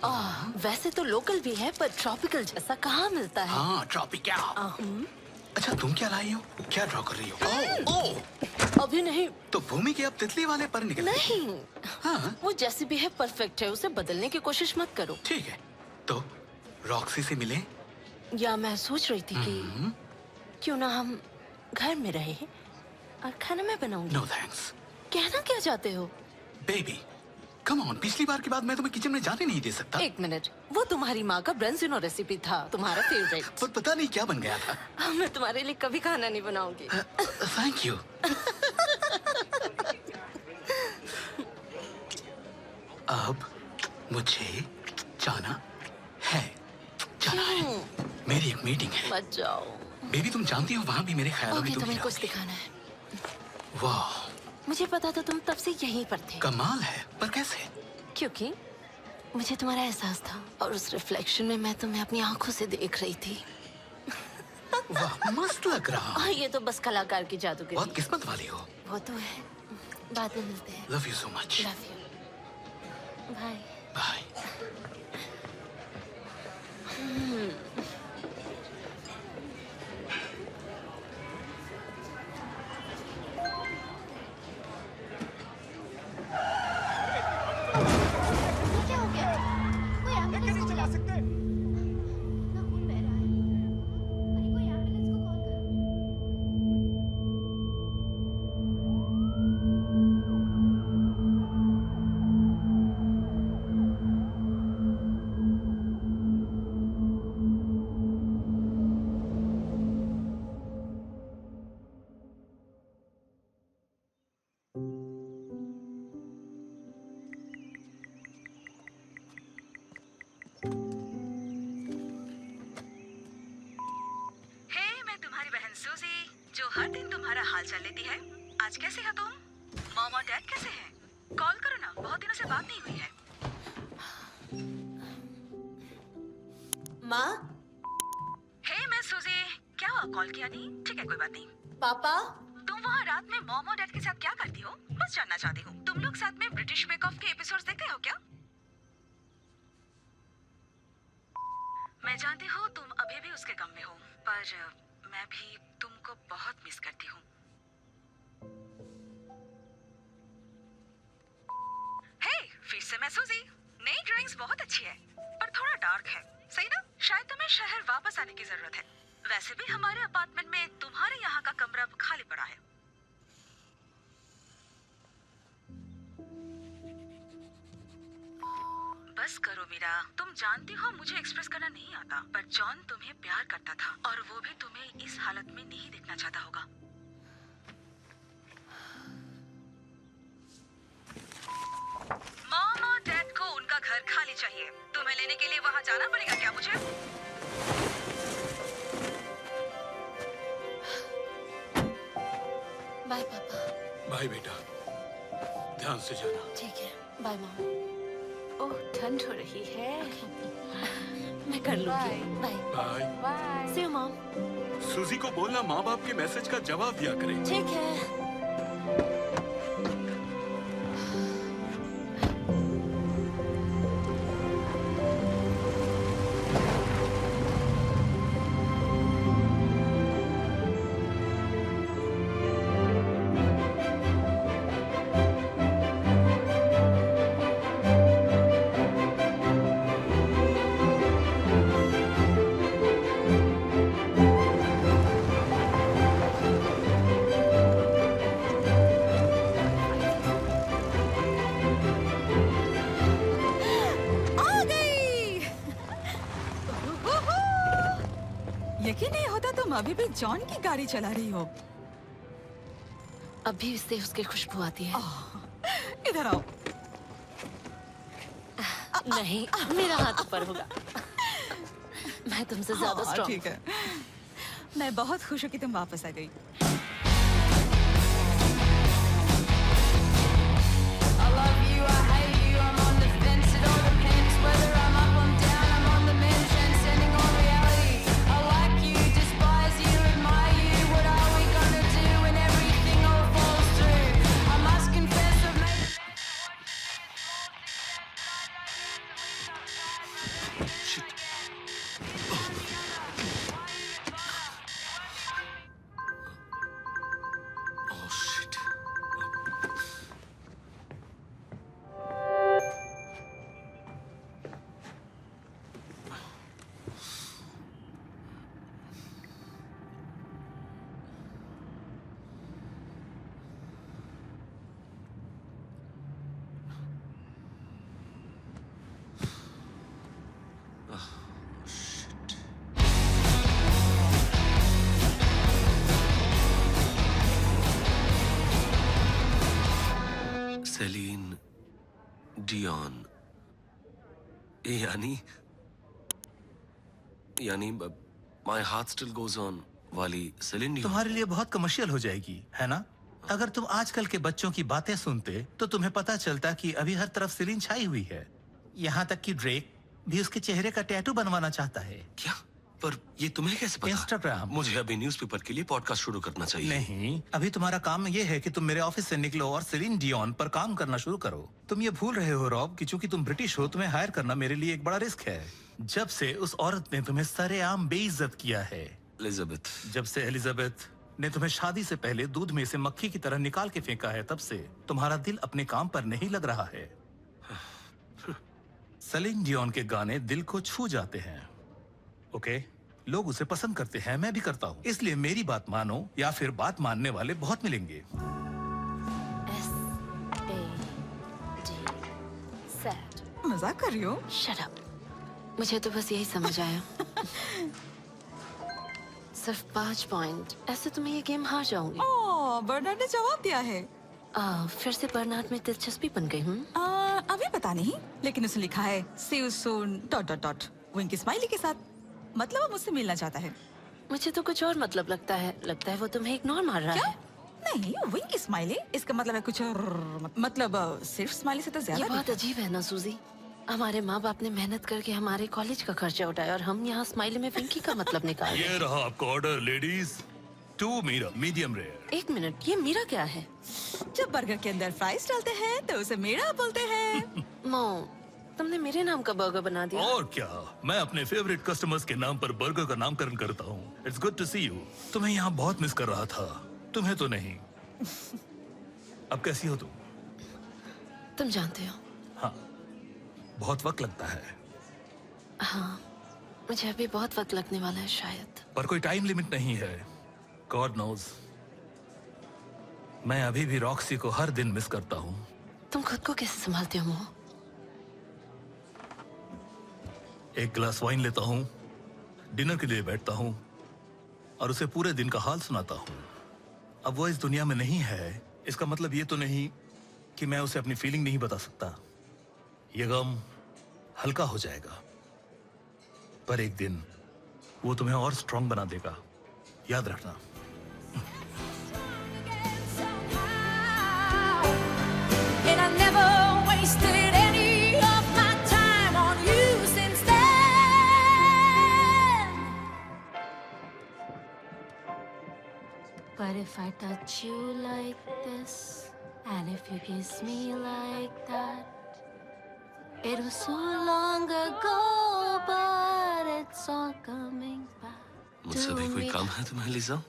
वैसे तो लोकल भी है, पर ट्रॉपिकल जैसा कहाँ मिलता है? हाँ, ट्रॉपिकल। अच्छा, तुम क्या लाई हो? क्या ड्रॉ कर रही हो? ओह, अभी नहीं। तो भूमि के अब तितली वाले पर निकल नहीं। हाँ? वो जैसी भी है परफेक्ट है, उसे बदलने की कोशिश मत करो। ठीक है, तो रॉक्सी से मिले? या मैं सोच रही थी कि क्यों ना हम घर में रहे और खाना मैं बनाऊंगी। No thanks. कहना क्या चाहते हो? बेबी, कम ऑन, पिछली बार के बाद मैं तुम्हें किचन में जाने नहीं दे सकता। एक मिनट, वो तुम्हारी माँ का ब्रेंजिनो रेसिपी था, तुम्हारा फेवरेट। पर पता नहीं क्या बन गया था। मैं तुम्हारे लिए कभी खाना नहीं बनाऊंगी। Thank you. अब मुझे जाना है। मेरी एक मीटिंग है। मत जाओ। बेबी, तुम जानती हो वहाँ भी मेरे ख्यालों में तुम तुम्हें ही कुछ रहोगी। दिखाना है। वाह, मुझे पता था तुम तब से यहीं पर थे। कमाल है, पर कैसे? क्योंकि मुझे तुम्हारा एहसास था और उस रिफ्लेक्शन में मैं तुम्हें अपनी आंखों से देख रही थी। वाह, मस्त लग रहा। ये तो बस कलाकार की जादूगरी। बहुत किस्मत वाली हो। वो तो है। बाद में मिलते हैं। Love you so much. Love you. Bye. Bye. हर दिन तुम्हारा हाल चाल लेती है। आज कैसे हो तुम? मॉम और डैड कैसे हैं? कॉल करो ना, बहुत दिनों से बात नहीं हुई है। माँ? हे मैं सूजी, क्या हुआ, कॉल किया नहीं? ठीक है, कोई बात नहीं। पापा? तुम वहाँ रात में मॉम और डैड के साथ क्या करती हो? बस जानना चाहती हूँ। तुम लोग साथ में ब्रिटिश बेक ऑफ के एपिसोड्स देखते हो क्या? मैं जानती हूँ तुम अभी भी उसके गम में हो, पर मैं भी तुमको बहुत मिस करती हूँ। हे, फिर से मैं सूजी। नई ड्राइंग्स बहुत अच्छी है, पर थोड़ा डार्क है। सही ना? शायद तुम्हें शहर वापस आने की जरूरत है। वैसे भी हमारे अपार्टमेंट में तुम्हारे यहाँ का कमरा खाली पड़ा है। बस करो मीरा, तुम जानती हो मुझे एक्सप्रेस करना नहीं आता, पर जॉन तुम्हें प्यार करता था और वो भी तुम्हें इस हालत में नहीं देखना चाहता होगा। मॉम और डैड को उनका घर खाली चाहिए। तुम्हें लेने के लिए वहाँ जाना पड़ेगा क्या मुझे? बाय पापा। बाय बेटा, ध्यान से जाना। ठीक है, बाय मॉम। ओह, ठंड हो रही है। मैं कर लूंगी। Bye. Bye. Bye. See you mom. Suji को बोलना माँ बाप के मैसेज का जवाब दिया करे। ठीक है। यकीन नहीं होता तुम अभी भी जॉन की गाड़ी चला रही हो। अभी से उसकी खुशबू आती है। इधर आओ। नहीं, मेरा हाथ ऊपर होगा। मैं तुमसे ज्यादा स्ट्रॉन्ग। ठीक है, मैं बहुत खुश हूँ कि तुम वापस आ गई। सेलिन डियोन, यानी my heart still goes on वाली सेलिन डियोन। तुम्हारे लिए बहुत कमर्शियल हो जाएगी, है ना? अगर तुम आजकल के बच्चों की बातें सुनते तो तुम्हें पता चलता कि अभी हर तरफ सेलिन छाई हुई है। यहाँ तक कि ड्रेक भी उसके चेहरे का टैटू बनवाना चाहता है। क्या? पर ये तुम्हें कैसे पता? इंस्टाग्राम। मुझे अभी न्यूज़पेपर के लिए पॉडकास्ट शुरू करना चाहिए। नहीं, अभी तुम्हारा काम ये है कि तुम मेरे ऑफिस से निकलो और सेलिन डियोन पर काम करना शुरू करो। तुम ये भूल रहे हो रॉब कि चूंकि तुम ब्रिटिश हो, तुम्हें हायर करना मेरे लिए एक बड़ा रिस्क है। जब से उस औरत ने तुम्हें सरेआम बेइज्जत किया है, एलिजाबेथ। जब से एलिजाबेथ ने तुम्हें शादी से पहले दूध में से मक्खी की तरह निकाल के फेंका है, तब से तुम्हारा दिल अपने काम पर नहीं लग रहा है। सेलिन डियोन के गाने दिल को छू जाते हैं। ओके, लोग उसे पसंद करते हैं, मैं भी करता हूँ। इसलिए मेरी बात मानो या फिर बात मानने वाले बहुत मिलेंगे। SAD sad. मजाक कर रही हो? Shut up. मुझे तो बस यही समझ आया। सिर्फ 5 पॉइंट, ऐसे तो मैं ये गेम हार जाऊंगी। ओह, बर्नार्ड ने जवाब दिया है। फिर से बर्नार्ड में दिलचस्पी बन गई। अभी पता नहीं, लेकिन उसने लिखा है see you soon ... winky smiley के साथ। मतलब वो मुझसे मिलना चाहता है। मुझे तो कुछ और मतलब लगता है वो तुम्हें इग्नोर मार रहा है। नहीं, विंकी स्माइली, इसका मतलब है कुछ और। मतलब सिर्फ स्माइली से तो ये ज्यादा बहुत अजीब है ना सूजी। हमारे माँ बाप ने मेहनत करके हमारे कॉलेज का खर्चा उठाया और हम यहाँ स्माइली में विंकी का मतलब निकाल रहे हैं। ये रहा आपका order ladies. 2 Meera medium rare. 1 minute, ये मीरा क्या है? जब बर्गर के अंदर फ्राइज डालते हैं तो उसे मेरा बोलते हैं। मॉम, तुमने मेरे नाम का बर्गर बना दिया। और क्या, मैं अपने फेवरेट कस्टमर्स के नाम पर बर्गर का नामकरण करता हूँ। It's good to see you. तुम्हें यहाँ बहुत मिस कर रहा था, तुम्हें तो नहीं। अब कैसी हो तुम? तुम जानते हो। हाँ, बहुत वक्त लगता है। हाँ, मुझे अभी बहुत वक्त लगने वाला है शायद। पर कोई टाइम लिमिट नहीं है। गॉड नोज, मैं अभी भी रॉक्सी को हर दिन मिस करता हूँ। तुम खुद को कैसे संभालते हो मोह? एक गिलास वाइन लेता हूँ, डिनर के लिए बैठता हूँ और उसे पूरे दिन का हाल सुनाता हूँ। अब वो इस दुनिया में नहीं है, इसका मतलब ये तो नहीं कि मैं उसे अपनी फीलिंग नहीं बता सकता। ये गम हल्का हो जाएगा, पर एक दिन वो तुम्हें और स्ट्रांग बना देगा, याद रखना। And I never wasted any of my time on you since then. But if I touch you like this, and if you kiss me like that, it was so long ago, but it's all coming back. मुझसे भी कोई काम है तुम्हें लिजा?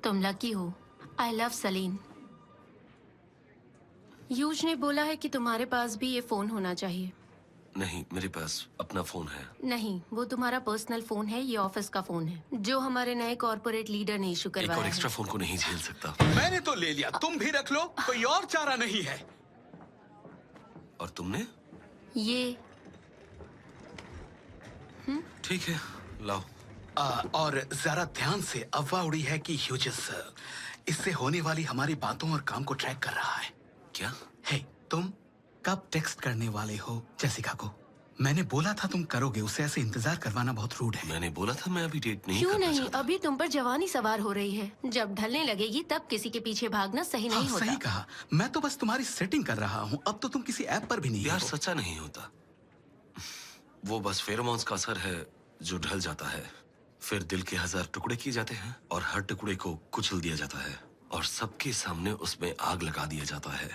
तुम lucky हो। I love Saleen. Use ने बोला है कि तुम्हारे पास भी ये फोन होना चाहिए। नहीं, मेरे पास अपना फोन है। नहीं, वो तुम्हारा पर्सनल फोन है, ये ऑफिस का फोन है जो हमारे नए कॉर्पोरेट लीडर ने इशू एक करवाया और है। एक्स्ट्रा फोन को नहीं झेल सकता। मैंने तो ले लिया, तुम भी रख लो, कोई और चारा नहीं है। और तुमने? ये ठीक है, लाओ। और जरा ध्यान से, अफवाह उड़ी है कि ह्यूजेस इससे होने वाली हमारी बातों और काम को ट्रैक कर रहा है। क्या? हे, तुम कब टेक्स्ट करने वाले हो जेसिका को? मैंने बोला था तुम करोगे, उसे ऐसे इंतजार करवाना बहुत रूड है। मैंने बोला था मैं अभी डेट नहीं क्यों करना नहीं? चाहता। अभी तुम पर जवानी सवार हो रही है। जब ढलने लगेगी तब किसी के पीछे भागना सही नहीं होता। सही कहा, मैं तो बस तुम्हारी सेटिंग कर रहा हूँ। अब तो तुम किसी ऐप पर भी नहीं प्यार हो। सच्चा नहीं होता, वो बस फेरोमोन्स का असर है जो ढल जाता है। फिर दिल के 1000 टुकड़े किए जाते हैं और हर टुकड़े को कुचल दिया जाता है और सबके सामने उसमें आग लगा दिया जाता है।